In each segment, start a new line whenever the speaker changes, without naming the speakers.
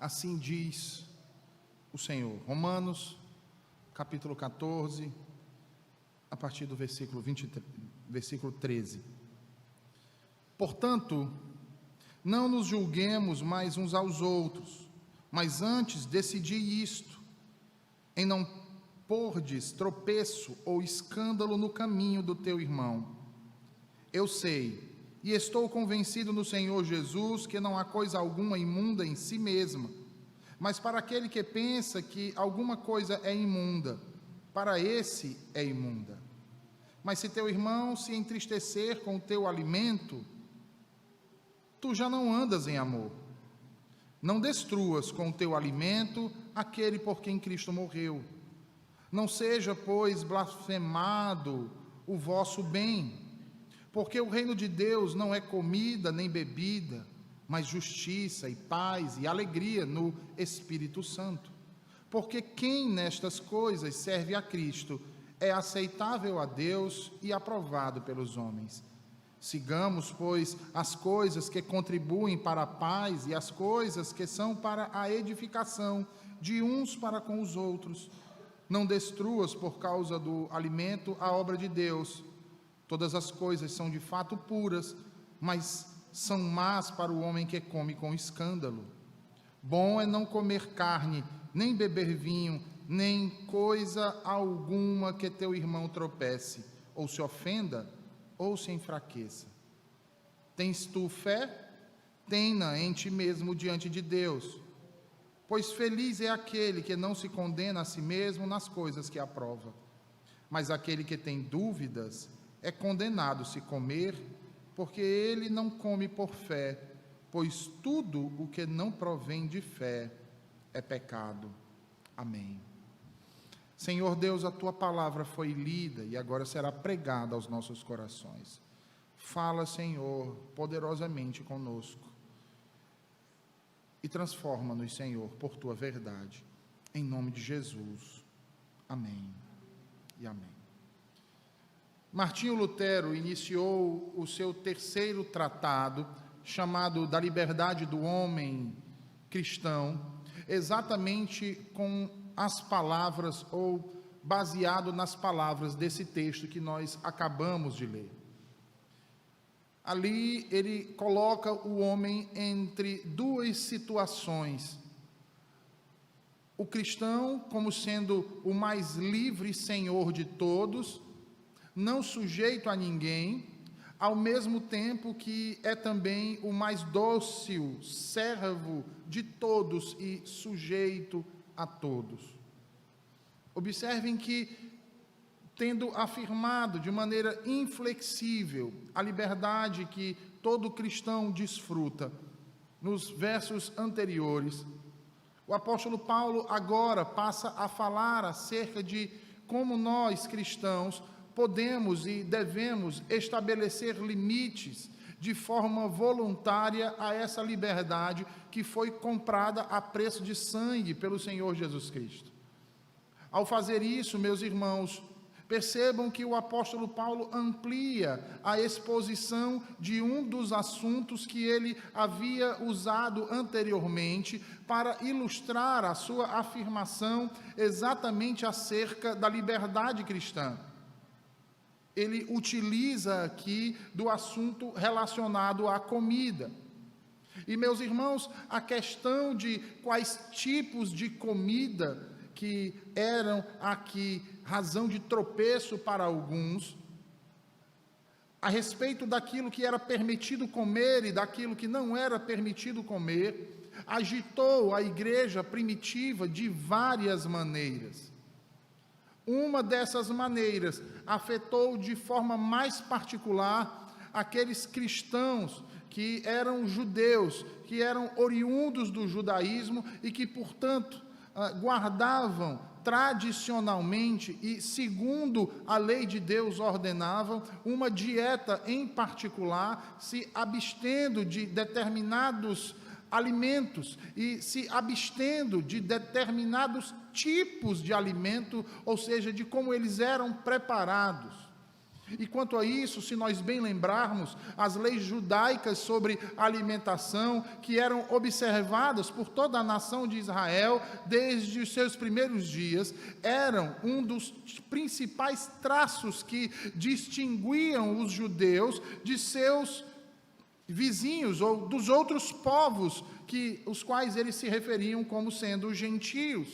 Assim diz o Senhor. Romanos, capítulo 14, a partir do versículo 13. Portanto, não nos julguemos mais uns aos outros, mas antes decidi isto, em não pordes tropeço ou escândalo no caminho do teu irmão. Eu sei, e estou convencido no Senhor Jesus, que não há coisa alguma imunda em si mesma, mas para aquele que pensa que alguma coisa é imunda, para esse é imunda. Mas se teu irmão se entristecer com o teu alimento, tu já não andas em amor. Não destruas com o teu alimento aquele por quem Cristo morreu. Não seja, pois, blasfemado o vosso bem, porque o reino de Deus não é comida nem bebida, mas justiça e paz e alegria no Espírito Santo. Porque quem nestas coisas serve a Cristo é aceitável a Deus e aprovado pelos homens. Sigamos, pois, as coisas que contribuem para a paz e as coisas que são para a edificação de uns para com os outros. Não destruas por causa do alimento a obra de Deus. Todas as coisas são de fato puras, mas são más para o homem que come com escândalo. Bom é não comer carne, nem beber vinho, nem coisa alguma que teu irmão tropece, ou se ofenda, ou se enfraqueça. Tens tu fé? Tenha em ti mesmo diante de Deus. Pois feliz é aquele que não se condena a si mesmo nas coisas que aprova. Mas aquele que tem dúvidas é condenado se comer, porque ele não come por fé, pois tudo o que não provém de fé é pecado. Amém. Senhor Deus, a tua palavra foi lida e agora será pregada aos nossos corações. Fala, Senhor, poderosamente conosco e transforma-nos, Senhor, por tua verdade. Em nome de Jesus. Amém e amém. Martinho Lutero iniciou o seu terceiro tratado, chamado Da Liberdade do Homem Cristão, exatamente com as palavras, ou baseado nas palavras desse texto que nós acabamos de ler. Ali ele coloca o homem entre duas situações: o cristão como sendo o mais livre senhor de todos, não sujeito a ninguém, ao mesmo tempo que é também o mais dócil servo de todos e sujeito a todos. Observem que, tendo afirmado de maneira inflexível a liberdade que todo cristão desfruta, nos versos anteriores, o apóstolo Paulo agora passa a falar acerca de como nós, cristãos, podemos e devemos estabelecer limites de forma voluntária a essa liberdade que foi comprada a preço de sangue pelo Senhor Jesus Cristo. Ao fazer isso, meus irmãos, percebam que o apóstolo Paulo amplia a exposição de um dos assuntos que ele havia usado anteriormente para ilustrar a sua afirmação exatamente acerca da liberdade cristã. Ele utiliza aqui do assunto relacionado à comida. E, meus irmãos, a questão de quais tipos de comida que eram aqui razão de tropeço para alguns, a respeito daquilo que era permitido comer e daquilo que não era permitido comer, agitou a igreja primitiva de várias maneiras. Uma dessas maneiras afetou de forma mais particular aqueles cristãos que eram judeus, que eram oriundos do judaísmo e que, portanto, guardavam tradicionalmente e segundo a lei de Deus ordenavam uma dieta em particular, se abstendo de determinados alimentos e se abstendo de determinados tipos de alimento, ou seja, de como eles eram preparados. E quanto a isso, se nós bem lembrarmos, as leis judaicas sobre alimentação, que eram observadas por toda a nação de Israel desde os seus primeiros dias, eram um dos principais traços que distinguiam os judeus de seus vizinhos ou dos outros povos os quais eles se referiam como sendo gentios.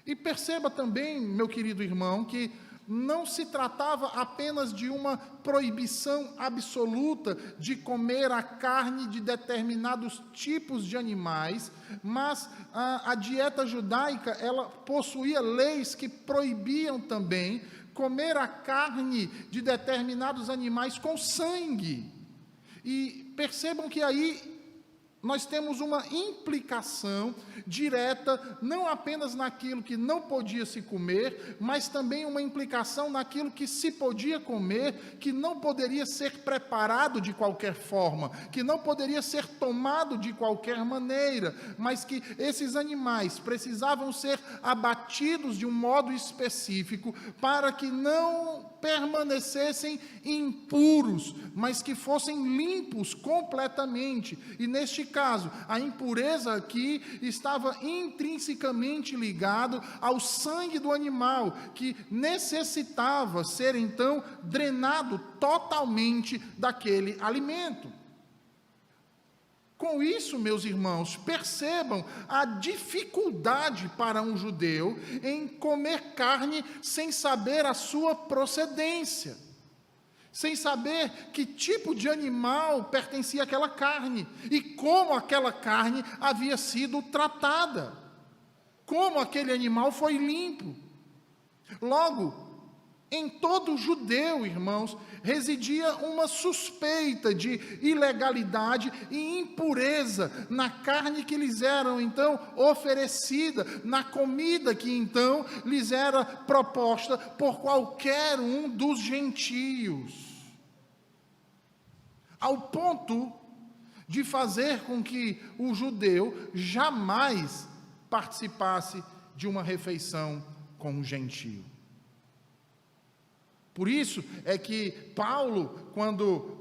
E perceba também, meu querido irmão, que não se tratava apenas de uma proibição absoluta de comer a carne de determinados tipos de animais, mas a dieta judaica, ela possuía leis que proibiam também comer a carne de determinados animais com sangue. E percebam que aí nós temos uma implicação direta, não apenas naquilo que não podia se comer, mas também uma implicação naquilo que se podia comer, que não poderia ser preparado de qualquer forma, que não poderia ser tomado de qualquer maneira, mas que esses animais precisavam ser abatidos de um modo específico, para que não permanecessem impuros, mas que fossem limpos completamente. E neste caso, a impureza aqui estava intrinsecamente ligado ao sangue do animal, que necessitava ser então drenado totalmente daquele alimento. Com isso, meus irmãos, percebam a dificuldade para um judeu em comer carne sem saber a sua procedência, sem saber que tipo de animal pertencia àquela carne e como aquela carne havia sido tratada, como aquele animal foi limpo. Logo, em todo judeu, irmãos, residia uma suspeita de ilegalidade e impureza na carne que lhes era então oferecida, na comida que então lhes era proposta por qualquer um dos gentios, ao ponto de fazer com que o judeu jamais participasse de uma refeição com um gentio. Por isso é que Paulo, quando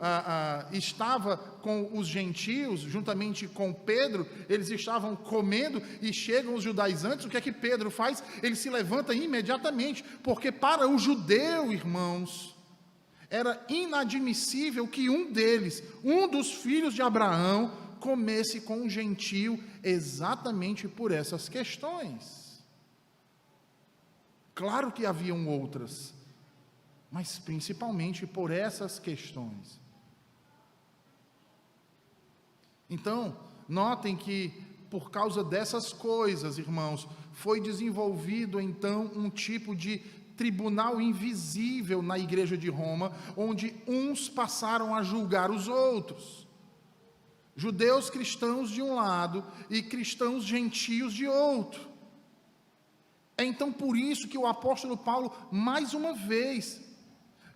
estava com os gentios, juntamente com Pedro, eles estavam comendo e chegam os judaizantes, o que é que Pedro faz? Ele se levanta imediatamente, porque para o judeu, irmãos, era inadmissível que um deles, um dos filhos de Abraão, comesse com um gentio exatamente por essas questões. Claro que haviam outras, mas principalmente por essas questões. Então, notem que por causa dessas coisas, irmãos, foi desenvolvido então um tipo de tribunal invisível na igreja de Roma, onde uns passaram a julgar os outros. Judeus cristãos de um lado e cristãos gentios de outro. É então por isso que o apóstolo Paulo, mais uma vez,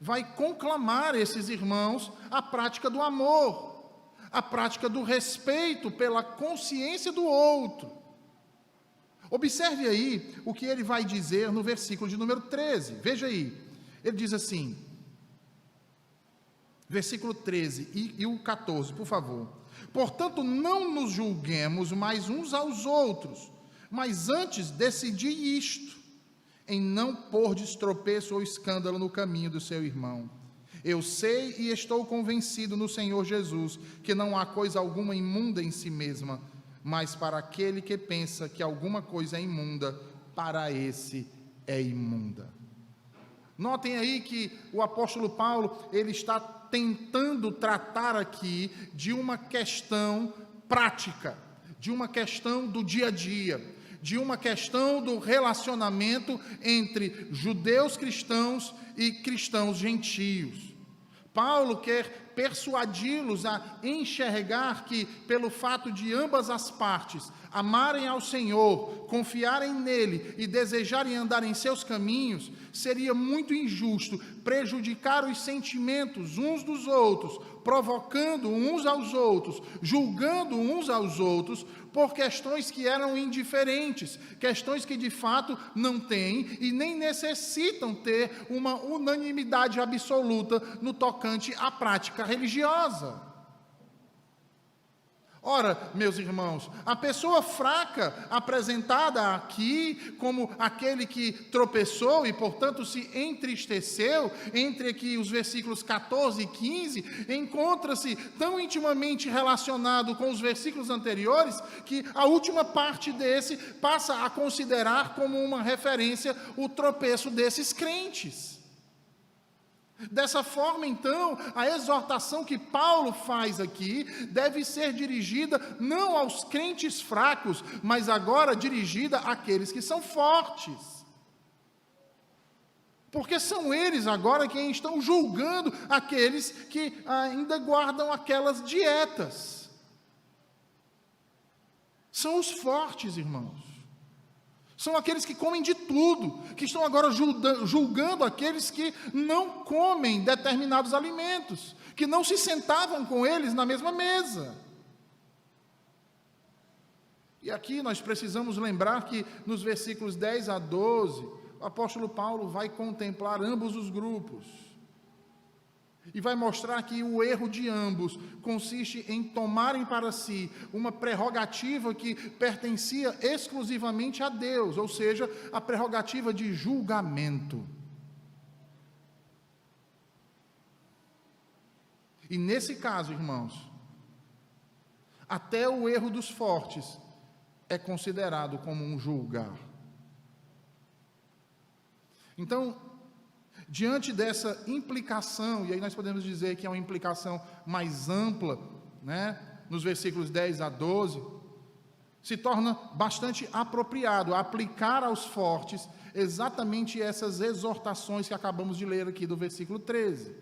vai conclamar esses irmãos à prática do amor, à prática do respeito pela consciência do outro. Observe aí o que ele vai dizer no versículo de número 13, veja aí, ele diz assim, versículo 13 e o 14, por favor: portanto, não nos julguemos mais uns aos outros, mas antes decidi isto, em não pôr de tropeço ou escândalo no caminho do seu irmão. Eu sei e estou convencido no Senhor Jesus, que não há coisa alguma imunda em si mesma, mas para aquele que pensa que alguma coisa é imunda, para esse é imunda. Notem aí que o apóstolo Paulo, ele está tentando tratar aqui de uma questão prática, de uma questão do dia a dia, de uma questão do relacionamento entre judeus cristãos e cristãos gentios. Paulo quer persuadi-los a enxergar que, pelo fato de ambas as partes amarem ao Senhor, confiarem nele e desejarem andar em seus caminhos, seria muito injusto prejudicar os sentimentos uns dos outros, provocando uns aos outros, julgando uns aos outros, por questões que eram indiferentes, questões que de fato não têm e nem necessitam ter uma unanimidade absoluta no tocante à prática religiosa. Ora, meus irmãos, a pessoa fraca apresentada aqui como aquele que tropeçou e, portanto, se entristeceu, entre aqui os versículos 14 e 15, encontra-se tão intimamente relacionado com os versículos anteriores que a última parte desse passa a considerar como uma referência o tropeço desses crentes. Dessa forma, então, a exortação que Paulo faz aqui deve ser dirigida não aos crentes fracos, mas agora dirigida àqueles que são fortes. Porque são eles agora quem estão julgando aqueles que ainda guardam aquelas dietas. São os fortes, irmãos. São aqueles que comem de tudo, que estão agora julgando aqueles que não comem determinados alimentos, que não se sentavam com eles na mesma mesa. E aqui nós precisamos lembrar que nos versículos 10 a 12, o apóstolo Paulo vai contemplar ambos os grupos. E vai mostrar que o erro de ambos consiste em tomarem para si uma prerrogativa que pertencia exclusivamente a Deus, ou seja, a prerrogativa de julgamento. E nesse caso, irmãos, até o erro dos fortes é considerado como um julgar. Então, diante dessa implicação, e aí nós podemos dizer que é uma implicação mais ampla, nos versículos 10 a 12, se torna bastante apropriado aplicar aos fortes exatamente essas exortações que acabamos de ler aqui do versículo 13,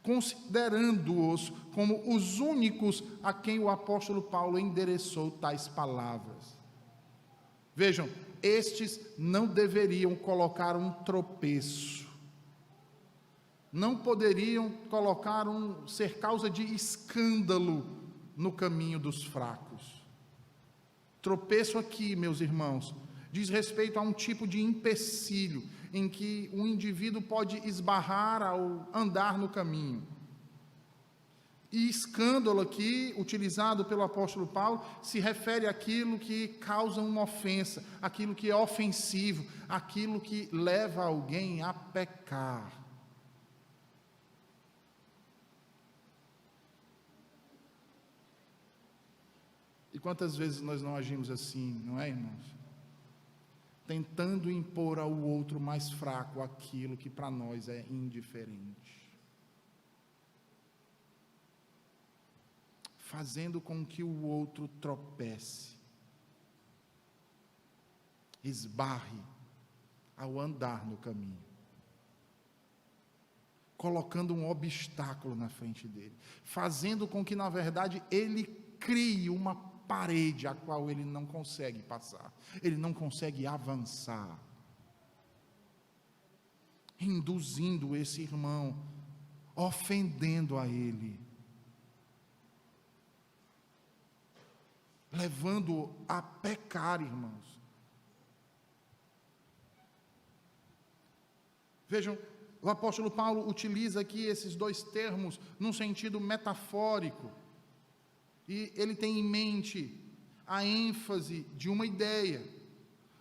considerando-os como os únicos a quem o apóstolo Paulo endereçou tais palavras. Vejam, estes não deveriam colocar um tropeço, não poderiam ser causa de escândalo no caminho dos fracos. Tropeço aqui, meus irmãos, diz respeito a um tipo de empecilho em que um indivíduo pode esbarrar ao andar no caminho. E escândalo aqui, utilizado pelo apóstolo Paulo, se refere àquilo que causa uma ofensa, aquilo que é ofensivo, aquilo que leva alguém a pecar. E quantas vezes nós não agimos assim, não é, irmãos? Tentando impor ao outro mais fraco aquilo que para nós é indiferente. Fazendo com que o outro tropece, esbarre ao andar no caminho, colocando um obstáculo na frente dele, fazendo com que, na verdade, ele crie uma parede a qual ele não consegue passar, ele não consegue avançar, induzindo esse irmão, ofendendo a ele, levando-o a pecar, irmãos. Vejam, o apóstolo Paulo utiliza aqui esses dois termos num sentido metafórico, e ele tem em mente a ênfase de uma ideia,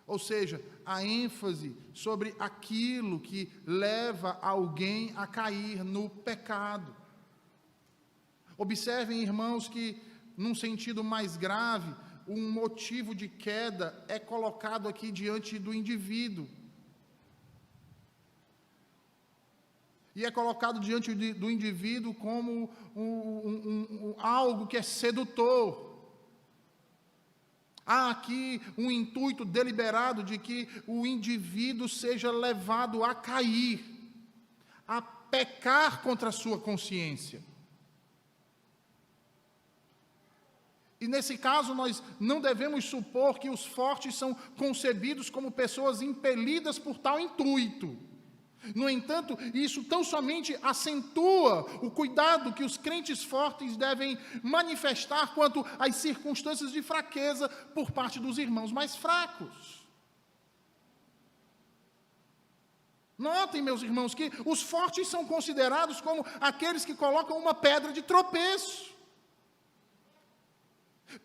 ou seja, a ênfase sobre aquilo que leva alguém a cair no pecado. Observem, irmãos, que num sentido mais grave, um motivo de queda é colocado aqui diante do indivíduo. E é colocado diante do indivíduo como algo que é sedutor. Há aqui um intuito deliberado de que o indivíduo seja levado a cair, a pecar contra a sua consciência. E nesse caso, nós não devemos supor que os fortes são concebidos como pessoas impelidas por tal intuito. No entanto, isso tão somente acentua o cuidado que os crentes fortes devem manifestar quanto às circunstâncias de fraqueza por parte dos irmãos mais fracos. Notem, meus irmãos, que os fortes são considerados como aqueles que colocam uma pedra de tropeço.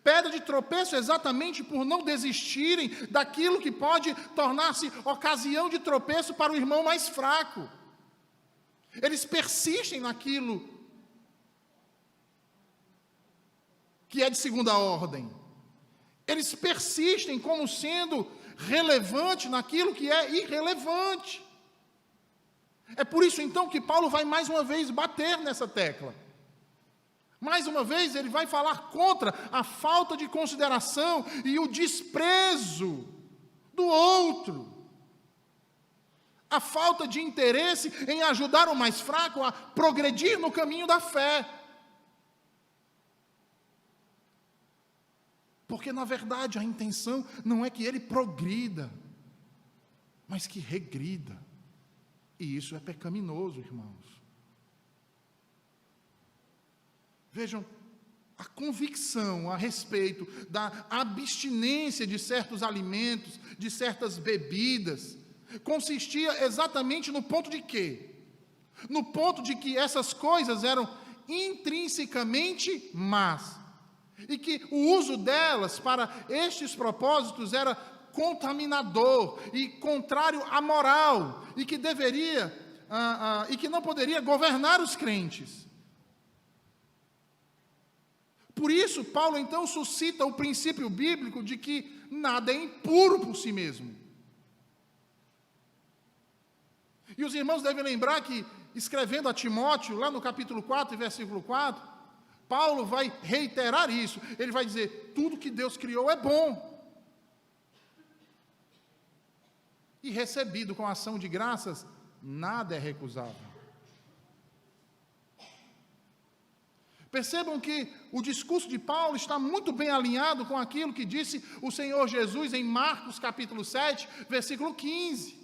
Pedra de tropeço exatamente por não desistirem daquilo que pode tornar-se ocasião de tropeço para o irmão mais fraco. Eles persistem naquilo que é de segunda ordem. Eles persistem como sendo relevante naquilo que é irrelevante. É por isso então que Paulo vai mais uma vez bater nessa tecla. Mais uma vez, ele vai falar contra a falta de consideração e o desprezo do outro. A falta de interesse em ajudar o mais fraco a progredir no caminho da fé. Porque, na verdade, a intenção não é que ele progrida, mas que regrida. E isso é pecaminoso, irmãos. Vejam, a convicção a respeito da abstinência de certos alimentos, de certas bebidas, consistia exatamente no ponto de quê? No ponto de que essas coisas eram intrinsecamente más, e que o uso delas para estes propósitos era contaminador e contrário à moral, e que e que não poderia governar os crentes. Por isso, Paulo então suscita o princípio bíblico de que nada é impuro por si mesmo. E os irmãos devem lembrar que, escrevendo a Timóteo, lá no capítulo 4, versículo 4, Paulo vai reiterar isso. Ele vai dizer, tudo que Deus criou é bom. E recebido com ação de graças, nada é recusável. Percebam que o discurso de Paulo está muito bem alinhado com aquilo que disse o Senhor Jesus em Marcos capítulo 7, versículo 15.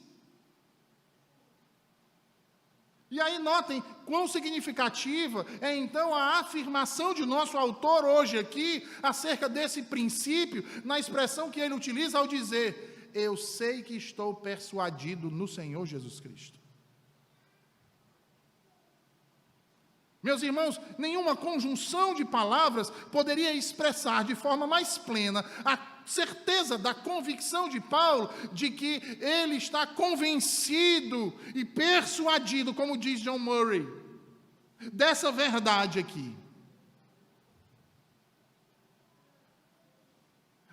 E aí notem quão significativa é então a afirmação de nosso autor hoje aqui acerca desse princípio, na expressão que ele utiliza ao dizer, eu sei que estou persuadido no Senhor Jesus Cristo. Meus irmãos, nenhuma conjunção de palavras poderia expressar de forma mais plena a certeza da convicção de Paulo de que ele está convencido e persuadido, como diz John Murray, dessa verdade aqui.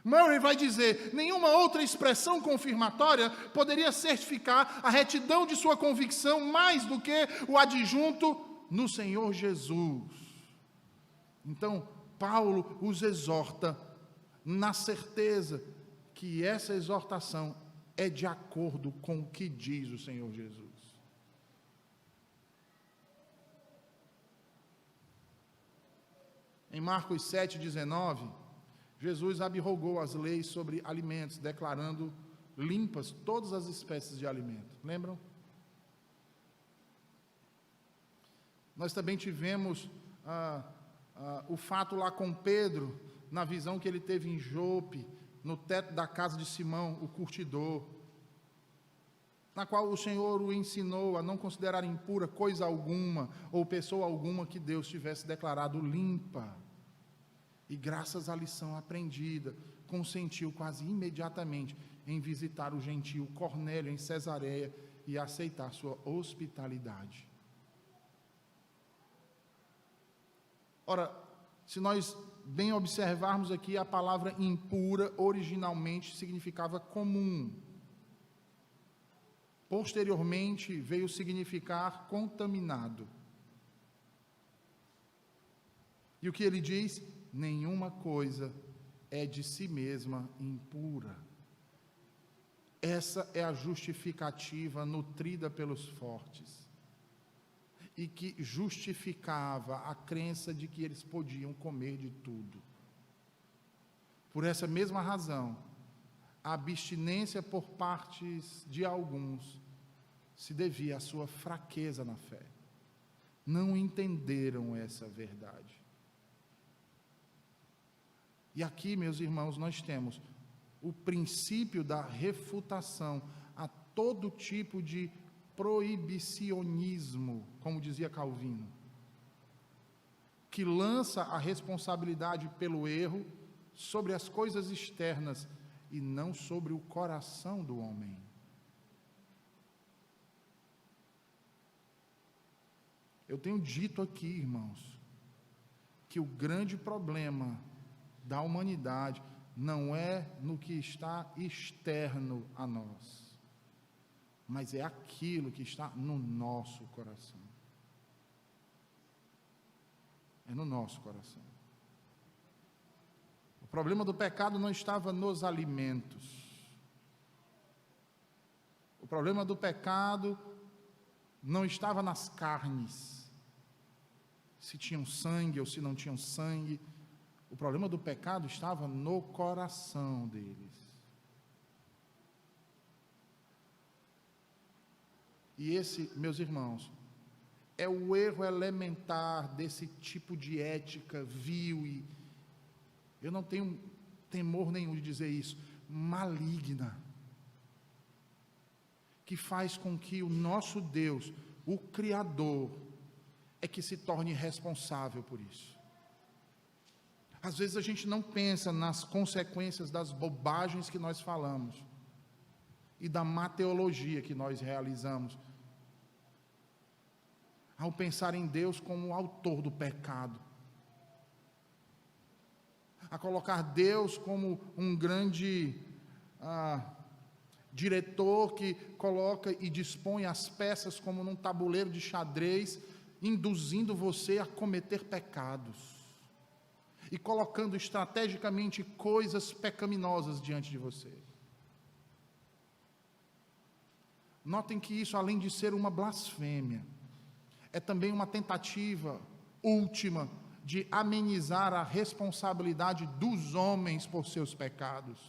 Murray vai dizer, nenhuma outra expressão confirmatória poderia certificar a retidão de sua convicção mais do que o adjunto no Senhor Jesus. Então, Paulo os exorta na certeza que essa exortação é de acordo com o que diz o Senhor Jesus. Em Marcos 7,19, Jesus abrogou as leis sobre alimentos, declarando limpas todas as espécies de alimento. Lembram? Nós também tivemos o fato lá com Pedro, na visão que ele teve em Jope, no teto da casa de Simão, o curtidor, na qual o Senhor o ensinou a não considerar impura coisa alguma, ou pessoa alguma que Deus tivesse declarado limpa. E graças à lição aprendida, consentiu quase imediatamente em visitar o gentio Cornélio em Cesareia e aceitar sua hospitalidade. Ora, se nós bem observarmos aqui, a palavra impura originalmente significava comum. Posteriormente veio significar contaminado. E o que ele diz? Nenhuma coisa é de si mesma impura. Essa é a justificativa nutrida pelos fortes. E que justificava a crença de que eles podiam comer de tudo. Por essa mesma razão, a abstinência por partes de alguns se devia à sua fraqueza na fé. Não entenderam essa verdade. E aqui, meus irmãos, nós temos o princípio da refutação a todo tipo de proibicionismo, como dizia Calvino, que lança a responsabilidade pelo erro sobre as coisas externas e não sobre o coração do homem. Eu tenho dito aqui, irmãos, que o grande problema da humanidade não é no que está externo a nós, mas é aquilo que está no nosso coração. É no nosso coração. O problema do pecado não estava nos alimentos. O problema do pecado não estava nas carnes, se tinham sangue ou se não tinham sangue. O problema do pecado estava no coração deles. E esse, meus irmãos, é o erro elementar desse tipo de ética vil e, eu não tenho temor nenhum de dizer isso, maligna, que faz com que o nosso Deus, o Criador, é que se torne responsável por isso. Às vezes a gente não pensa nas consequências das bobagens que nós falamos e da má teologia que nós realizamos, ao pensar em Deus como o autor do pecado, a colocar Deus como um grande diretor que coloca e dispõe as peças como num tabuleiro de xadrez, induzindo você a cometer pecados e colocando estrategicamente coisas pecaminosas diante de você. Notem que isso, além de ser uma blasfêmia, é também uma tentativa última de amenizar a responsabilidade dos homens por seus pecados.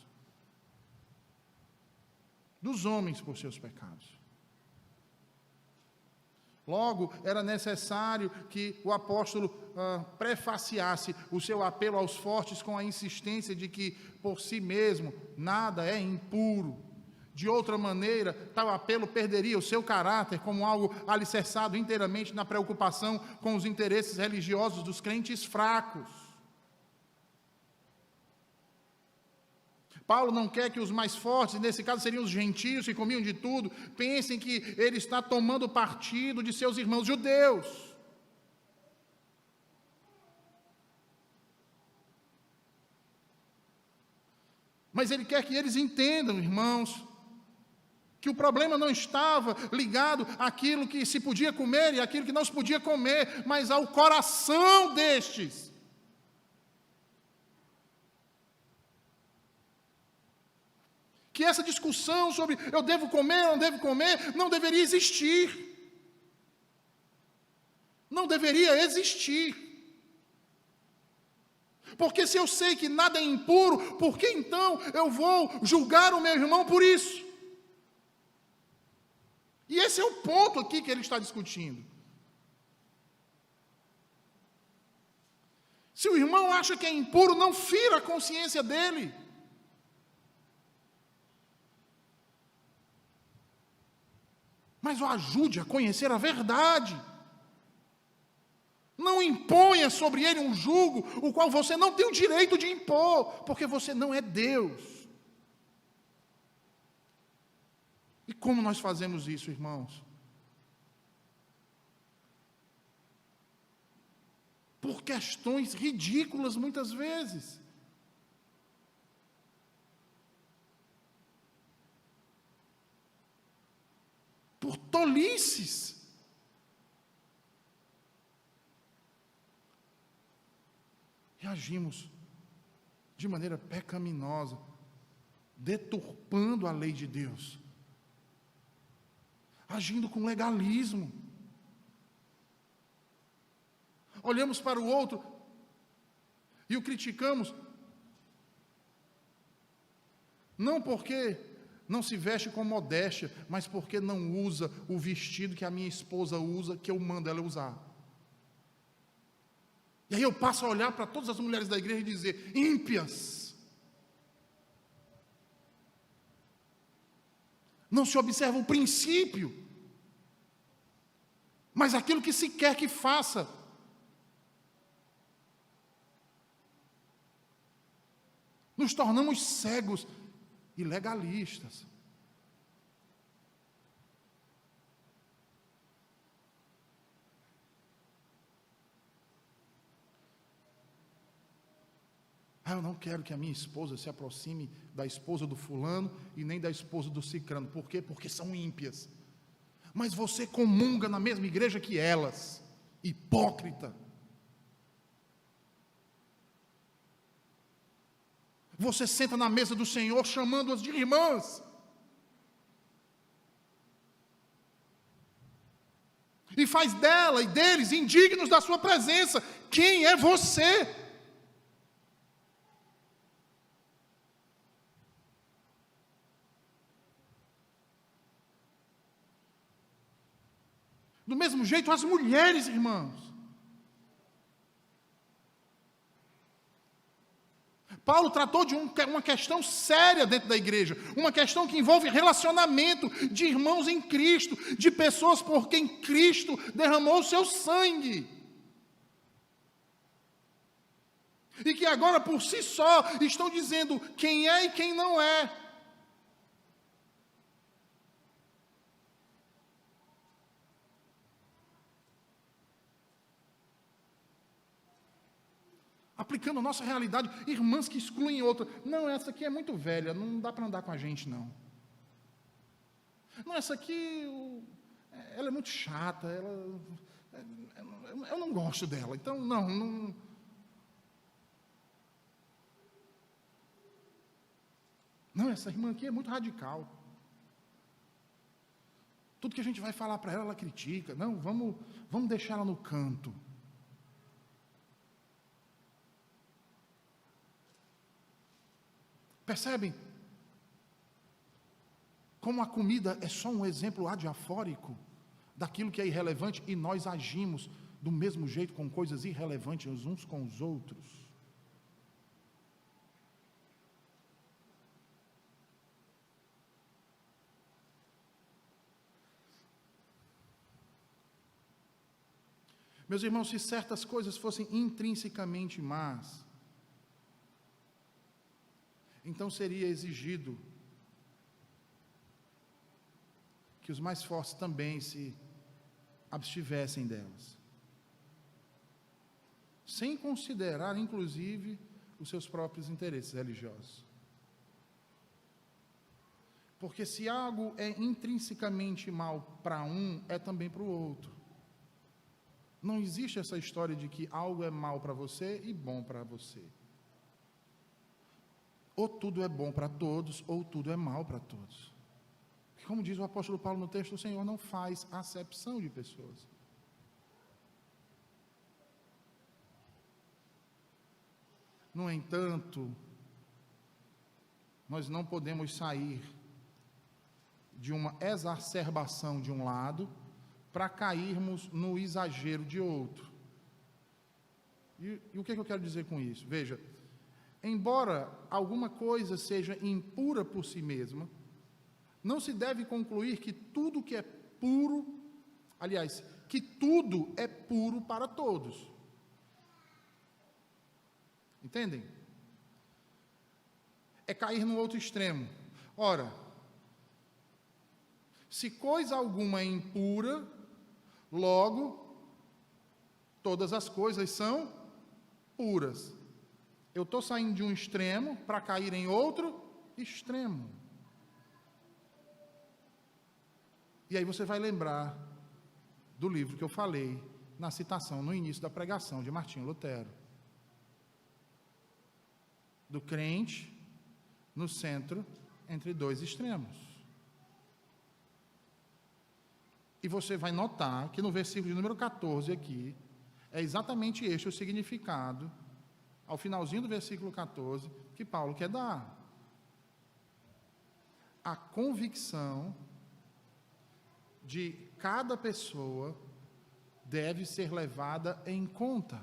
Dos homens por seus pecados. Logo, era necessário que o apóstolo prefaciasse o seu apelo aos fortes com a insistência de que, por si mesmo, nada é impuro. De outra maneira, tal apelo perderia o seu caráter como algo alicerçado inteiramente na preocupação com os interesses religiosos dos crentes fracos. Paulo não quer que os mais fortes, nesse caso seriam os gentios que comiam de tudo, pensem que ele está tomando partido de seus irmãos judeus. Mas ele quer que eles entendam, irmãos, que o problema não estava ligado àquilo que se podia comer e àquilo que não se podia comer, mas ao coração destes. Que essa discussão sobre eu devo comer ou não devo comer, não deveria existir. Não deveria existir. Porque se eu sei que nada é impuro, por que então eu vou julgar o meu irmão por isso? E esse é o ponto aqui que ele está discutindo. Se o irmão acha que é impuro, não fira a consciência dele. Mas o ajude a conhecer a verdade. Não imponha sobre ele um jugo, o qual você não tem o direito de impor, porque você não é Deus. E como nós fazemos isso, irmãos? Por questões ridículas, muitas vezes. Por tolices. E agimos de maneira pecaminosa, deturpando a lei de Deus, agindo com legalismo. Olhamos para o outro e o criticamos Não porque não se veste com modéstia, mas porque não usa o vestido que a minha esposa usa, que eu mando ela usar. E aí eu passo a olhar para todas as mulheres da igreja e dizer: ímpias. Não se observa o princípio, mas aquilo que se quer que faça. Nos tornamos cegos e legalistas. Eu não quero que a minha esposa se aproxime da esposa do fulano e nem da esposa do cicrano. Por quê? Porque são ímpias. Mas você comunga na mesma igreja que elas. Hipócrita. Você senta na mesa do Senhor chamando-as de irmãs. E faz dela e deles indignos da sua presença. Quem é você? Do mesmo jeito as mulheres, irmãos. Paulo tratou de uma questão séria dentro da igreja, uma questão que envolve relacionamento de irmãos em Cristo, de pessoas por quem Cristo derramou o seu sangue. E que agora por si só estão dizendo quem é e quem não é. Aplicando a nossa realidade, irmãs que excluem outra. Não, essa aqui é muito velha, não dá para andar com a gente, não. Não, essa aqui, ela é muito chata, eu não gosto dela, então não. Não, essa irmã aqui é muito radical. Tudo que a gente vai falar para ela critica. Não, vamos deixar ela no canto. Percebem? Como a comida é só um exemplo adiafórico daquilo que é irrelevante e nós agimos do mesmo jeito com coisas irrelevantes uns com os outros. Meus irmãos, se certas coisas fossem intrinsecamente más, então seria exigido que os mais fortes também se abstivessem delas, sem considerar, inclusive, os seus próprios interesses religiosos. Porque se algo é intrinsecamente mal para um, é também para o outro. Não existe essa história de que algo é mal para você e bom para você. Ou tudo é bom para todos, ou tudo é mal para todos. Como diz o apóstolo Paulo no texto, o Senhor não faz acepção de pessoas. No entanto, nós não podemos sair de uma exacerbação de um lado para cairmos no exagero de outro. E o que eu quero dizer com isso? Veja, embora alguma coisa seja impura por si mesma, não se deve concluir que tudo que é puro, aliás, que tudo é puro para todos. Entendem? É cair no outro extremo. Ora, se coisa alguma é impura, logo, todas as coisas são puras. Eu estou saindo de um extremo para cair em outro extremo. E aí você vai lembrar do livro que eu falei na citação no início da pregação de Martinho Lutero. Do crente no centro entre dois extremos. E você vai notar que no versículo de número 14 aqui, é exatamente este o significado, ao finalzinho do versículo 14, que Paulo quer dar. a convicção de cada pessoa deve ser levada em conta.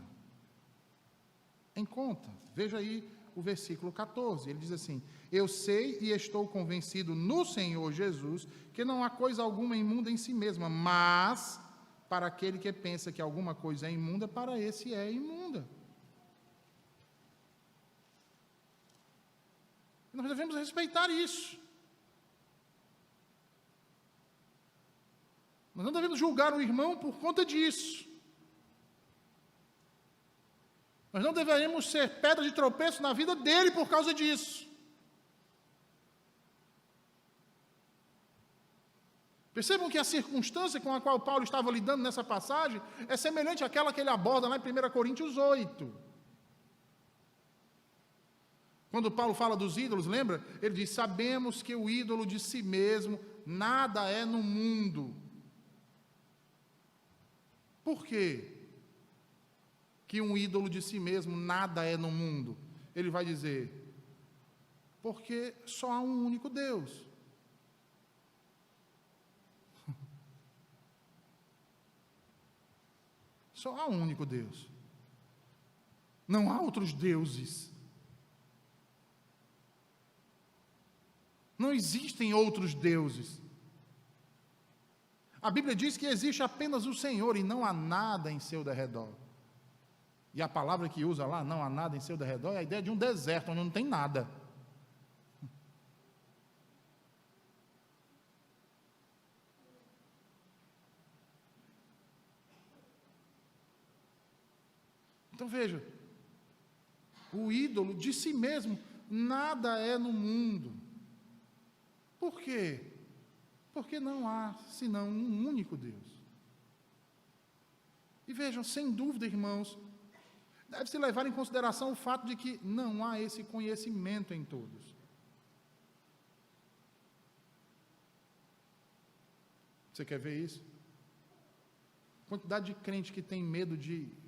Em conta. Veja aí o versículo 14, ele diz assim: eu sei e estou convencido no Senhor Jesus que não há coisa alguma imunda em si mesma, mas para aquele que pensa que alguma coisa é imunda, para esse é imunda. Nós devemos respeitar isso. Nós não devemos julgar o irmão por conta disso. Nós não deveremos ser pedra de tropeço na vida dele por causa disso. Percebam que a circunstância com a qual Paulo estava lidando nessa passagem é semelhante àquela que ele aborda lá em 1 Coríntios 8. Quando Paulo fala dos ídolos, lembra? Ele diz: sabemos que o ídolo de si mesmo nada é no mundo. Por quê? Que um ídolo de si mesmo nada é no mundo? Ele vai dizer: porque só há um único Deus. Só há um único Deus. Não há outros deuses. Não existem outros deuses. A Bíblia diz que existe apenas o Senhor e não há nada em seu derredor. E a palavra que usa lá, não há nada em seu derredor, é a ideia de um deserto, onde não tem nada. Então veja, o ídolo de si mesmo, nada é no mundo. Por quê? Porque não há senão um único Deus. E vejam, sem dúvida, irmãos, deve-se levar em consideração o fato de que não há esse conhecimento em todos. Você quer ver isso? Quantidade de crente que tem medo de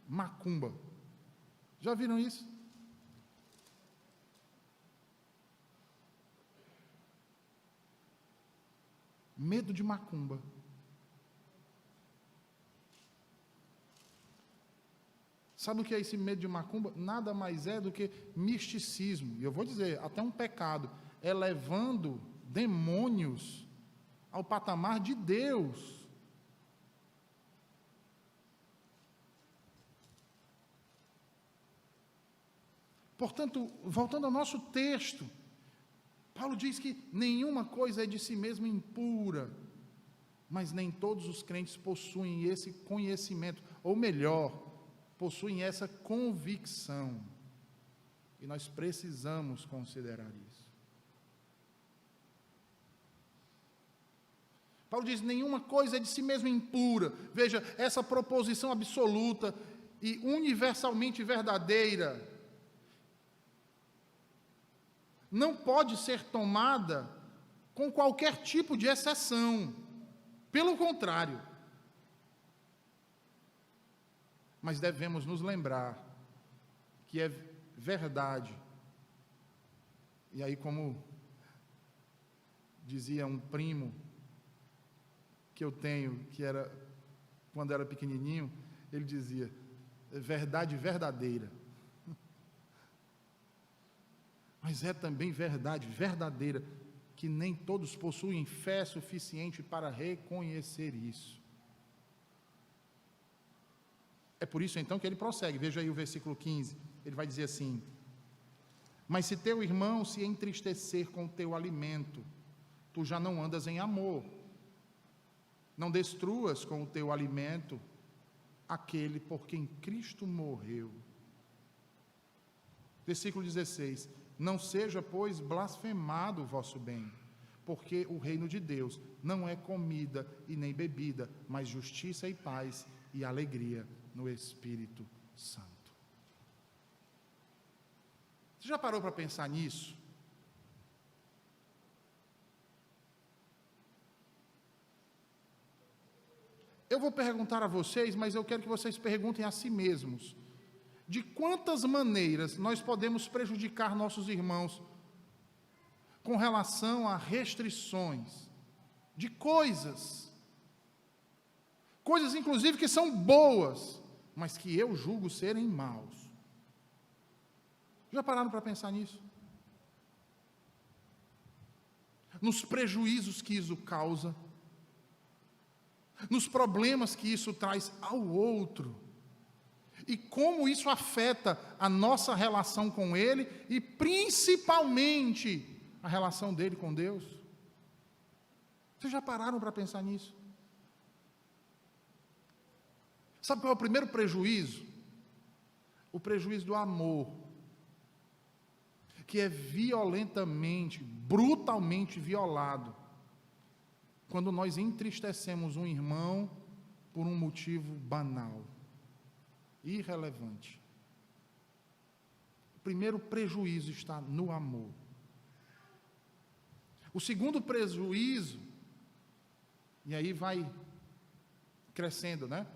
macumba. Já viram isso? Medo de macumba. Sabe o que é esse medo de macumba? Nada mais é do que misticismo. E eu vou dizer, até um pecado. É levando demônios ao patamar de Deus. Portanto, voltando ao nosso texto, Paulo diz que nenhuma coisa é de si mesma impura, mas nem todos os crentes possuem esse conhecimento, ou melhor, possuem essa convicção. E nós precisamos considerar isso. Paulo diz: nenhuma coisa é de si mesma impura. Veja, essa proposição absoluta e universalmente verdadeira não pode ser tomada com qualquer tipo de exceção. Pelo contrário. Mas devemos nos lembrar que é verdade. E aí, como dizia um primo que eu tenho, que era, quando era pequenininho, ele dizia: verdade verdadeira. Mas é também verdade verdadeira que nem todos possuem fé suficiente para reconhecer isso. É por isso então que ele prossegue. Veja aí o versículo 15. Ele vai dizer assim: mas se teu irmão se entristecer com o teu alimento, tu já não andas em amor. Não destruas com o teu alimento aquele por quem Cristo morreu. Versículo 16: não seja, pois, blasfemado o vosso bem, porque o reino de Deus não é comida e nem bebida, mas justiça e paz e alegria no Espírito Santo. Você já parou para pensar nisso? Eu vou perguntar a vocês, mas eu quero que vocês perguntem a si mesmos: de quantas maneiras nós podemos prejudicar nossos irmãos com relação a restrições de coisas inclusive que são boas, mas que eu julgo serem maus. Já pararam para pensar nisso? Nos prejuízos que isso causa, nos problemas que isso traz ao outro, e como isso afeta a nossa relação com Ele, e principalmente a relação dele com Deus. Vocês já pararam para pensar nisso? Sabe qual é o primeiro prejuízo? O prejuízo do amor, que é violentamente, brutalmente violado, quando nós entristecemos um irmão por um motivo banal, irrelevante. O primeiro prejuízo está no amor. O segundo prejuízo, e aí vai crescendo, né?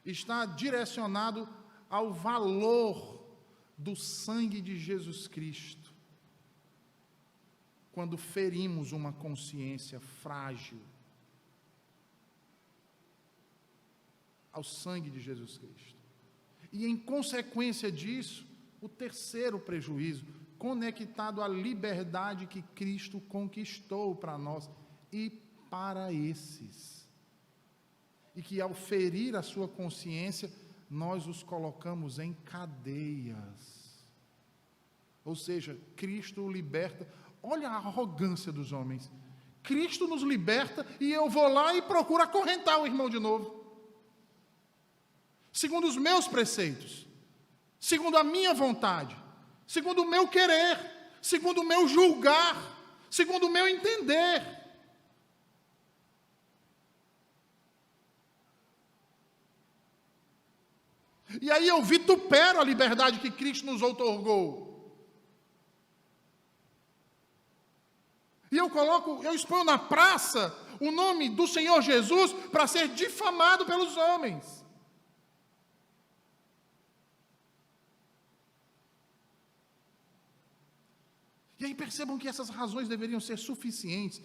Está direcionado ao valor do sangue de Jesus Cristo, quando ferimos uma consciência frágil, ao sangue de Jesus Cristo. E em consequência disso, o terceiro prejuízo, conectado à liberdade que Cristo conquistou para nós e para esses. E que ao ferir a sua consciência, nós os colocamos em cadeias. Ou seja, Cristo o liberta. Olha a arrogância dos homens. Cristo nos liberta e eu vou lá e procuro acorrentar o irmão de novo. Segundo os meus preceitos, segundo a minha vontade, segundo o meu querer, segundo o meu julgar, segundo o meu entender. E aí eu vitupero a liberdade que Cristo nos outorgou. E eu exponho na praça o nome do Senhor Jesus para ser difamado pelos homens. E aí percebam que essas razões deveriam ser suficientes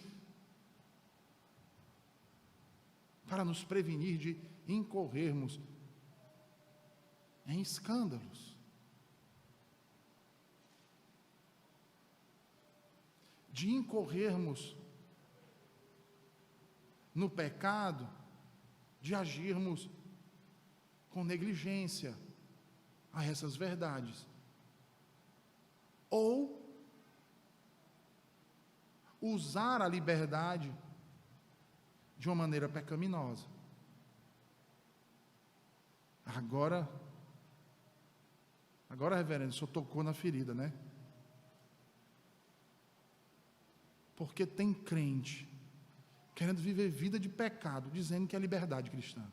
para nos prevenir de incorrermos em escândalos, de incorrermos no pecado, de agirmos com negligência a essas verdades, ou usar a liberdade de uma maneira pecaminosa. Agora, reverendo, o senhor tocou na ferida, né? Porque tem crente querendo viver vida de pecado, dizendo que é liberdade cristã.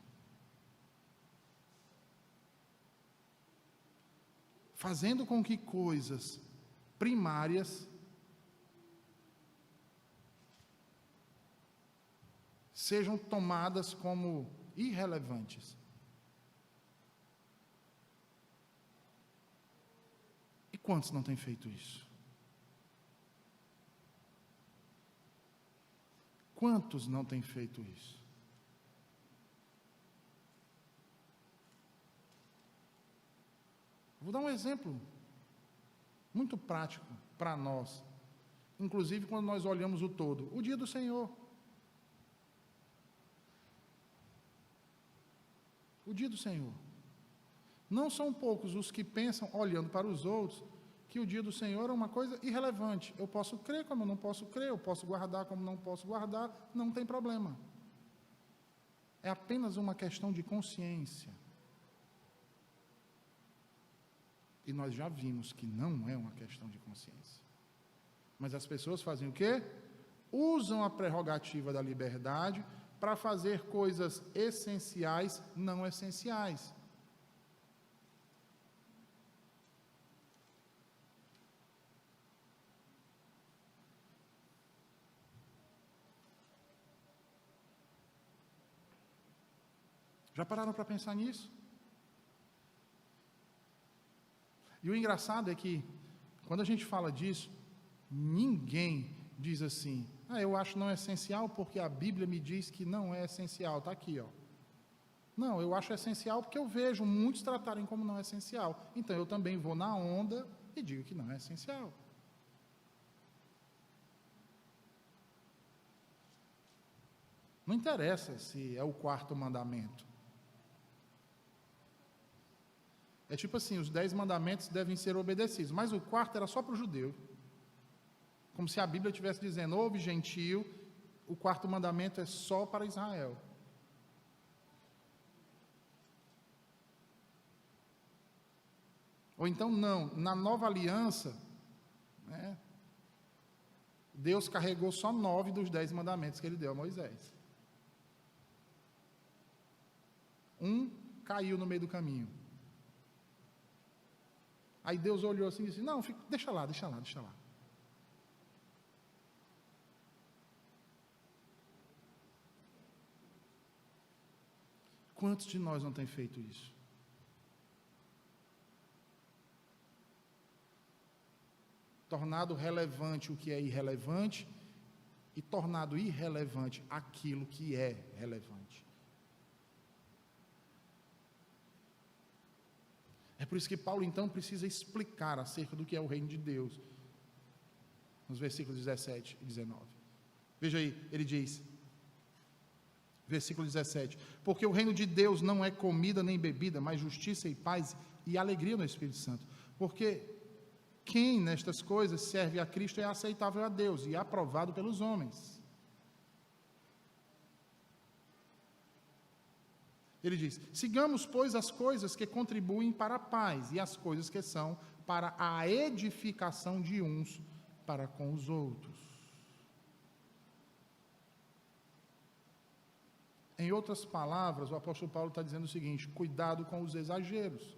Fazendo com que coisas primárias sejam tomadas como irrelevantes. E quantos não têm feito isso? Quantos não têm feito isso? Vou dar um exemplo muito prático para nós, inclusive quando nós olhamos o todo. O dia do Senhor. O dia do Senhor. Não são poucos os que pensam, olhando para os outros, que o dia do Senhor é uma coisa irrelevante. Eu posso crer como eu não posso crer, eu posso guardar como não posso guardar, não tem problema. É apenas uma questão de consciência. E nós já vimos que não é uma questão de consciência. Mas as pessoas fazem o quê? Usam a prerrogativa da liberdade para fazer coisas essenciais, não essenciais. Já pararam para pensar nisso? E o engraçado é que, quando a gente fala disso, Ninguém diz assim: eu acho não essencial porque a Bíblia me diz que não é essencial. Está aqui, ó. Não, eu acho essencial porque eu vejo muitos tratarem como não essencial. Então eu também vou na onda e digo que não é essencial. Não interessa se é o quarto mandamento. É tipo assim, os 10 mandamentos devem ser obedecidos, mas o quarto era só para o judeu. Como se a Bíblia estivesse dizendo: ouve, gentio, o quarto mandamento é só para Israel. Ou então não, na nova aliança, né, Deus carregou só 9 dos 10 mandamentos que ele deu a Moisés. Um caiu no meio do caminho. Aí Deus olhou assim e disse: não, deixa lá. Quantos de nós não têm feito isso? Tornado relevante o que é irrelevante e tornado irrelevante aquilo que é relevante. É por isso que Paulo então precisa explicar acerca do que é o reino de Deus, nos versículos 17 e 19. Veja aí, ele diz, versículo 17: porque o reino de Deus não é comida nem bebida, mas justiça e paz e alegria no Espírito Santo. Porque quem nestas coisas serve a Cristo é aceitável a Deus e aprovado pelos homens. Ele diz: sigamos, pois, as coisas que contribuem para a paz e as coisas que são para a edificação de uns para com os outros. Em outras palavras, o apóstolo Paulo está dizendo o seguinte: cuidado com os exageros.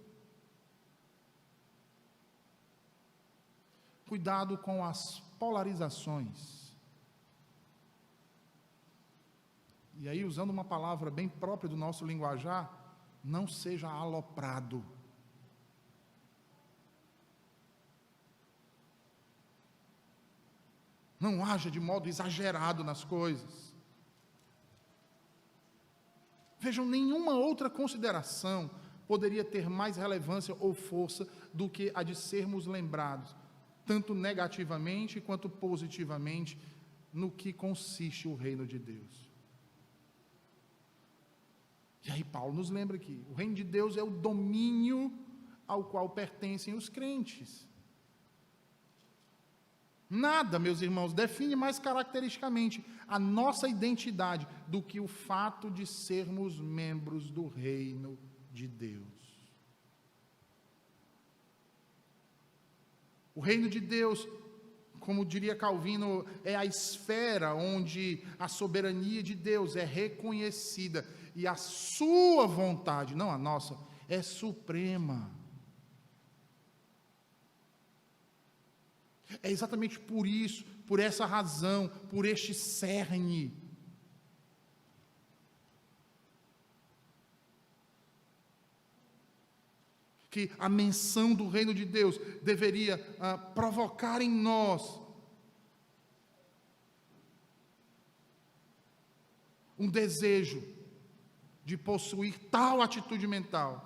Cuidado com as polarizações. E aí, usando uma palavra bem própria do nosso linguajar, não seja aloprado. Não haja de modo exagerado nas coisas. Vejam, nenhuma outra consideração poderia ter mais relevância ou força do que a de sermos lembrados, tanto negativamente quanto positivamente, no que consiste o reino de Deus. E aí Paulo nos lembra que o reino de Deus é o domínio ao qual pertencem os crentes. Nada, meus irmãos, define mais caracteristicamente a nossa identidade do que o fato de sermos membros do reino de Deus. O reino de Deus, como diria Calvino, é a esfera onde a soberania de Deus é reconhecida e a sua vontade, não a nossa, é suprema. É exatamente por isso, por essa razão, por este cerne, que a menção do reino de Deus deveria provocar em nós um desejo de possuir tal atitude mental,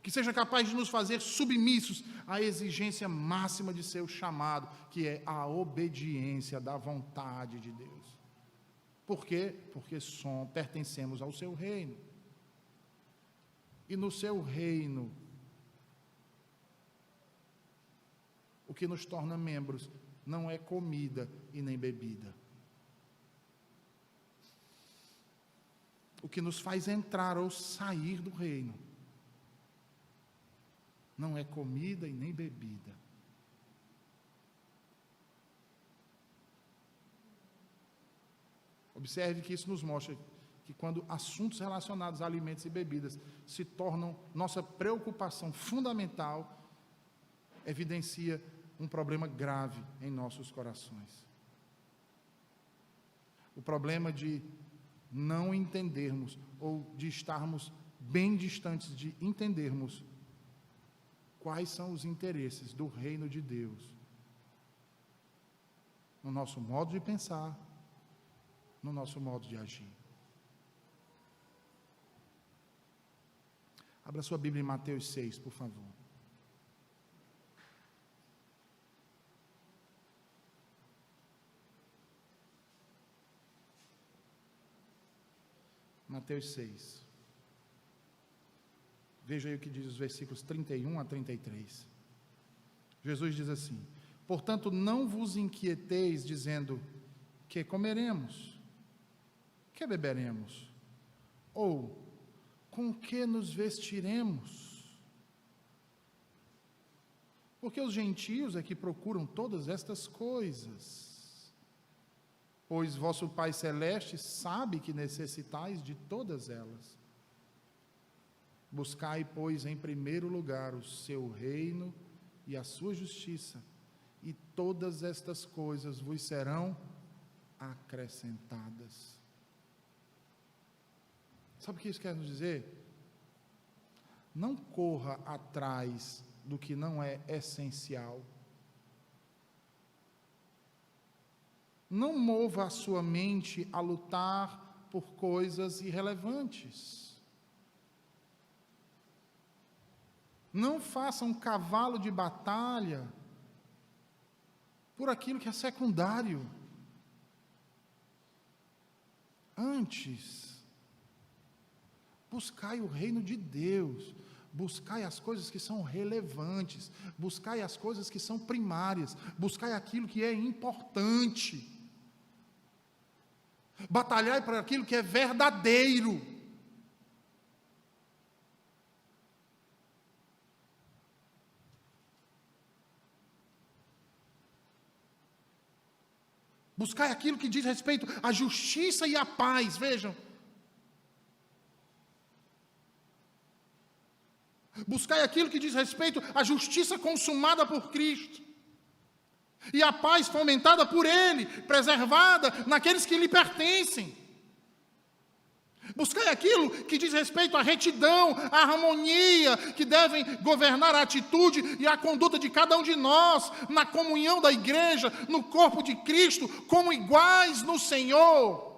que seja capaz de nos fazer submissos à exigência máxima de seu chamado, que é a obediência da vontade de Deus. Por quê? Porque pertencemos ao seu reino. E no seu reino, o que nos torna membros não é comida e nem bebida. O que nos faz entrar ou sair do reino não é comida e nem bebida. Observe que isso nos mostra que quando assuntos relacionados a alimentos e bebidas se tornam nossa preocupação fundamental, evidencia um problema grave em nossos corações. O problema de não entendermos ou de estarmos bem distantes de entendermos quais são os interesses do reino de Deus no nosso modo de pensar, no nosso modo de agir. Abra sua Bíblia em Mateus 6, por favor. Mateus 6. Veja aí o que diz os versículos 31 a 33. Jesus diz assim: portanto, não vos inquieteis, dizendo, que comeremos, que beberemos, ou com que nos vestiremos? Porque os gentios é que procuram todas estas coisas. Pois vosso Pai Celeste sabe que necessitais de todas elas. Buscai, pois, em primeiro lugar o seu reino e a sua justiça, e todas estas coisas vos serão acrescentadas. Sabe o que isso quer nos dizer? Não corra atrás do que não é essencial. Não mova a sua mente a lutar por coisas irrelevantes. Não faça um cavalo de batalha por aquilo que é secundário. Antes, buscai o reino de Deus, buscai as coisas que são relevantes, buscai as coisas que são primárias, buscai aquilo que é importante. Batalhai para aquilo que é verdadeiro. Buscai aquilo que diz respeito à justiça e à paz, vejam. Buscai aquilo que diz respeito à justiça consumada por Cristo. E a paz fomentada por Ele, preservada naqueles que lhe pertencem. Buscai aquilo que diz respeito à retidão, à harmonia, que devem governar a atitude e a conduta de cada um de nós, na comunhão da igreja, no corpo de Cristo, como iguais no Senhor.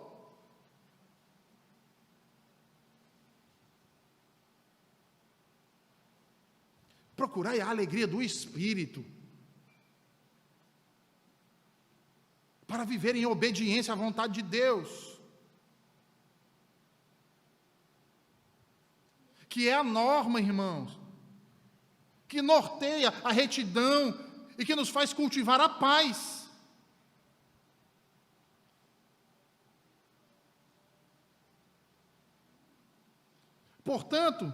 Procurai a alegria do Espírito, para viver em obediência à vontade de Deus, que é a norma, irmãos, que norteia a retidão e que nos faz cultivar a paz. Portanto,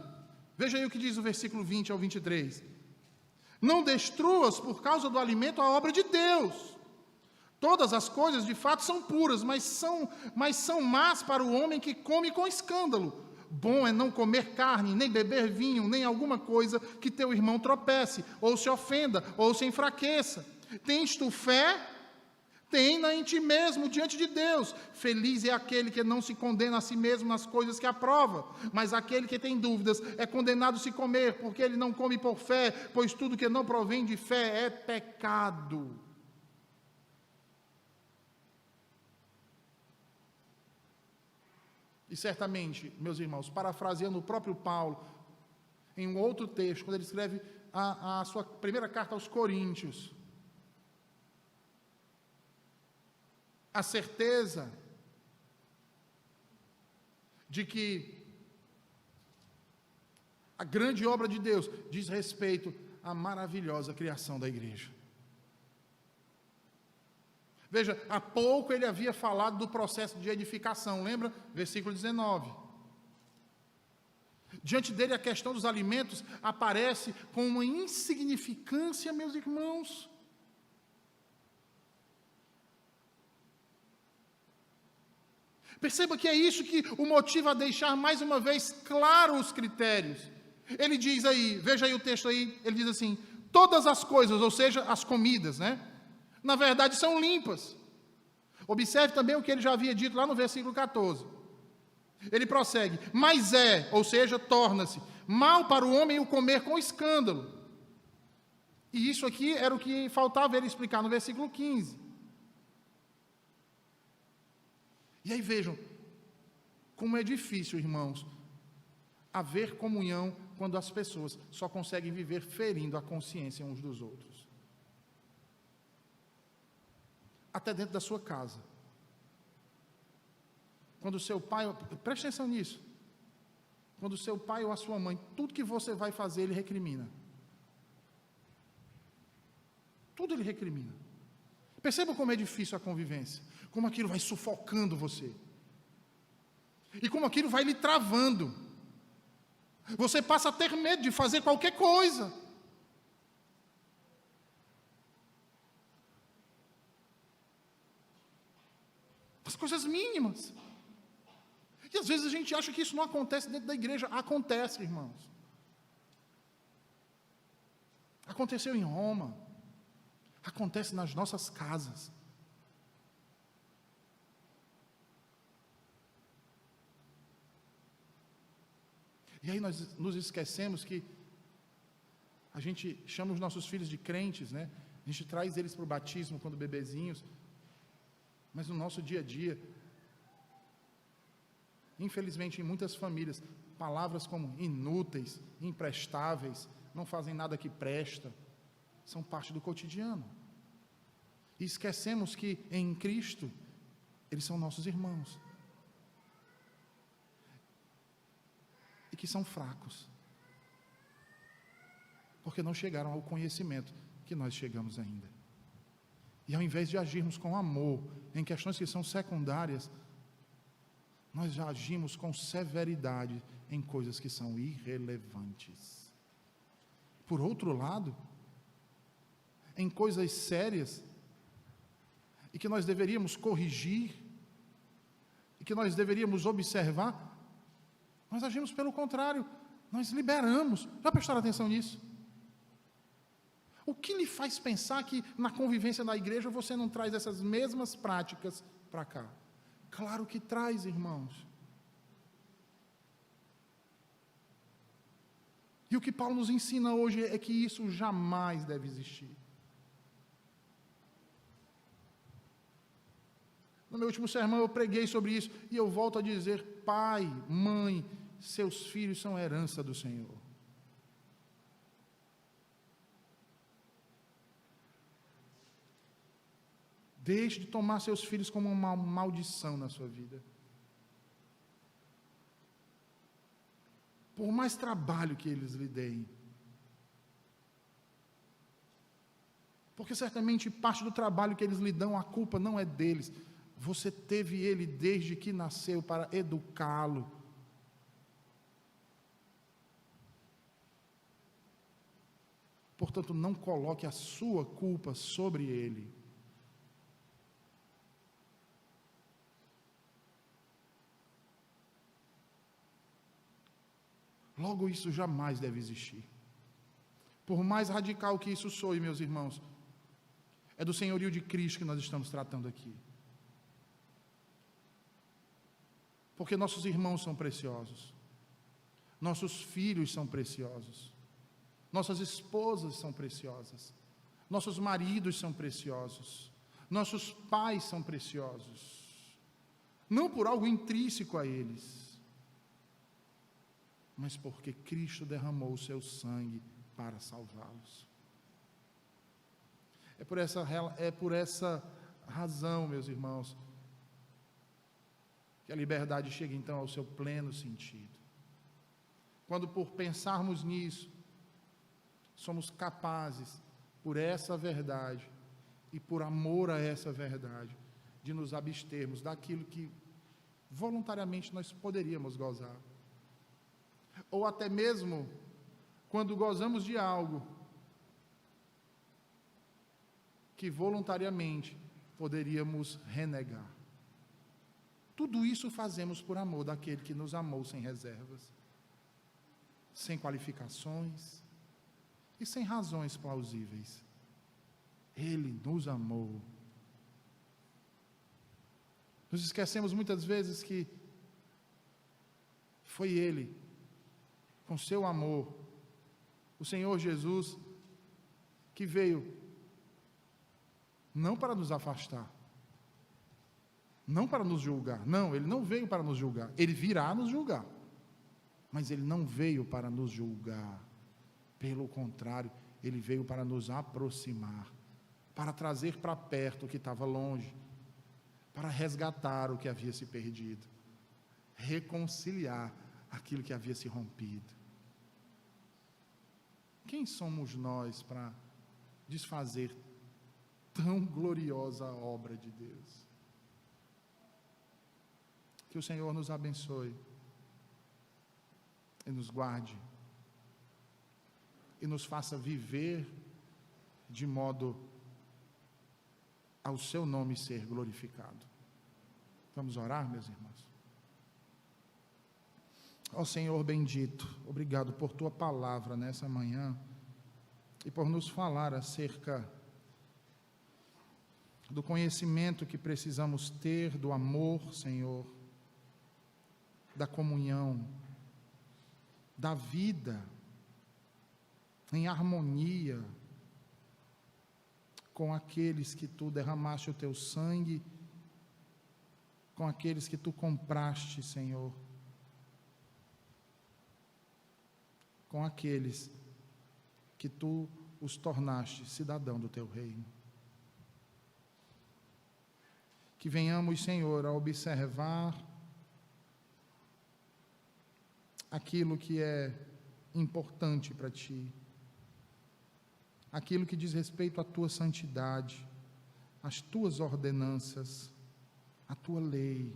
veja aí o que diz o versículo 20 ao 23. Não destruas por causa do alimento a obra de Deus. Todas as coisas de fato são puras, mas são más para o homem que come com escândalo. Bom é não comer carne, nem beber vinho, nem alguma coisa que teu irmão tropece, ou se ofenda, ou se enfraqueça. Tens tu fé? Tem-na em ti mesmo, diante de Deus. Feliz é aquele que não se condena a si mesmo nas coisas que aprova, mas aquele que tem dúvidas é condenado a se comer, porque ele não come por fé, pois tudo que não provém de fé é pecado. E certamente, meus irmãos, parafraseando o próprio Paulo, em um outro texto, quando ele escreve a sua primeira carta aos Coríntios, a certeza de que a grande obra de Deus diz respeito à maravilhosa criação da igreja. Veja, há pouco ele havia falado do processo de edificação, lembra? Versículo 19. Diante dele a questão dos alimentos aparece com uma insignificância, meus irmãos. Perceba que é isso que o motiva a deixar mais uma vez claro os critérios. Ele diz aí, veja aí o texto aí, ele diz assim, todas as coisas, ou seja, as comidas, né? Na verdade são limpas. Observe também o que ele já havia dito lá no versículo 14. Ele prossegue, mas ou seja, torna-se mal para o homem o comer com escândalo. E isso aqui era o que faltava ele explicar no versículo 15. E aí vejam, como é difícil, irmãos, haver comunhão quando as pessoas só conseguem viver ferindo a consciência uns dos outros. Até dentro da sua casa. Quando o seu pai, preste atenção nisso, quando o seu pai ou a sua mãe, tudo que você vai fazer, ele recrimina. Tudo ele recrimina. Perceba como é difícil a convivência, como aquilo vai sufocando você, e como aquilo vai lhe travando. Você passa a ter medo de fazer qualquer coisa. As coisas mínimas. E às vezes a gente acha que isso não acontece dentro da igreja. Acontece, irmãos. Aconteceu em Roma. Acontece nas nossas casas. E aí nós nos esquecemos que a gente chama os nossos filhos de crentes, né? A gente traz eles para o batismo quando bebezinhos. Mas no nosso dia a dia, infelizmente em muitas famílias, palavras como inúteis, imprestáveis, não fazem nada que presta, são parte do cotidiano. E esquecemos que em Cristo, eles são nossos irmãos. E que são fracos. Porque não chegaram ao conhecimento que nós chegamos ainda. E ao invés de agirmos com amor em questões que são secundárias, nós já agimos com severidade em coisas que são irrelevantes. Por outro lado, em coisas sérias, e que nós deveríamos corrigir, e que nós deveríamos observar, nós agimos pelo contrário, nós liberamos. Já prestaram atenção nisso? O que lhe faz pensar que na convivência na igreja você não traz essas mesmas práticas para cá? Claro que traz, irmãos. E o que Paulo nos ensina hoje é que isso jamais deve existir. No meu último sermão eu preguei sobre isso, e eu volto a dizer: pai, mãe, seus filhos são herança do Senhor. Deixe de tomar seus filhos como uma maldição na sua vida. Por mais trabalho que eles lhe deem. Porque certamente parte do trabalho que eles lhe dão, a culpa não é deles. Você teve ele desde que nasceu para educá-lo. Portanto, não coloque a sua culpa sobre ele. Logo, isso jamais deve existir. Por mais radical que isso soe, meus irmãos, é do senhorio de Cristo que nós estamos tratando aqui. Porque nossos irmãos são preciosos, nossos filhos são preciosos, nossas esposas são preciosas, nossos maridos são preciosos, nossos pais são preciosos, não por algo intrínseco a eles, mas porque Cristo derramou o seu sangue para salvá-los. É por essa razão, meus irmãos, que a liberdade chega então ao seu pleno sentido. Quando por pensarmos nisso, somos capazes, por essa verdade, e por amor a essa verdade, de nos abstermos daquilo que voluntariamente nós poderíamos gozar. Ou até mesmo, quando gozamos de algo que voluntariamente poderíamos renegar. Tudo isso fazemos por amor daquele que nos amou sem reservas, sem qualificações e sem razões plausíveis. Ele nos amou. Nos esquecemos muitas vezes que foi Ele, com seu amor, o Senhor Jesus, que veio não para nos afastar, Não para nos julgar. Não, ele não veio para nos julgar. Ele virá nos julgar. Mas ele não veio para nos julgar. Pelo contrário, ele veio para nos aproximar, para trazer para perto o que estava longe, para resgatar o que havia se perdido, reconciliar aquilo que havia se rompido. Quem somos nós para desfazer tão gloriosa obra de Deus? Que o Senhor nos abençoe e nos guarde e nos faça viver de modo ao seu nome ser glorificado. Vamos orar, meus irmãos? Ó Senhor bendito, obrigado por tua palavra nessa manhã e por nos falar acerca do conhecimento que precisamos ter, do amor, Senhor, da comunhão, da vida em harmonia com aqueles que tu derramaste o teu sangue, com aqueles que tu compraste, Senhor, com aqueles que tu os tornaste cidadão do teu reino. Que venhamos, Senhor, a observar aquilo que é importante para ti, aquilo que diz respeito à tua santidade, às tuas ordenanças, à tua lei,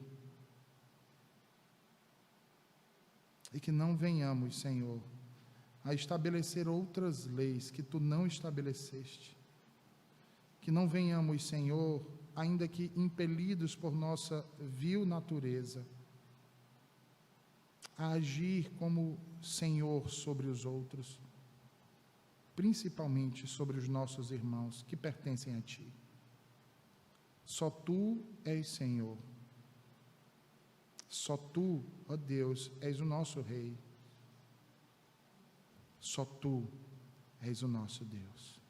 e que não venhamos, Senhor, a estabelecer outras leis que tu não estabeleceste, que não venhamos, Senhor, ainda que impelidos por nossa vil natureza, a agir como Senhor sobre os outros, principalmente sobre os nossos irmãos que pertencem a ti. Só tu és Senhor, só tu, ó Deus, és o nosso Rei, só tu és o nosso Deus.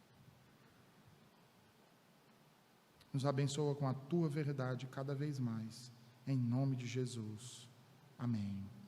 Nos abençoa com a tua verdade cada vez mais, em nome de Jesus. Amém.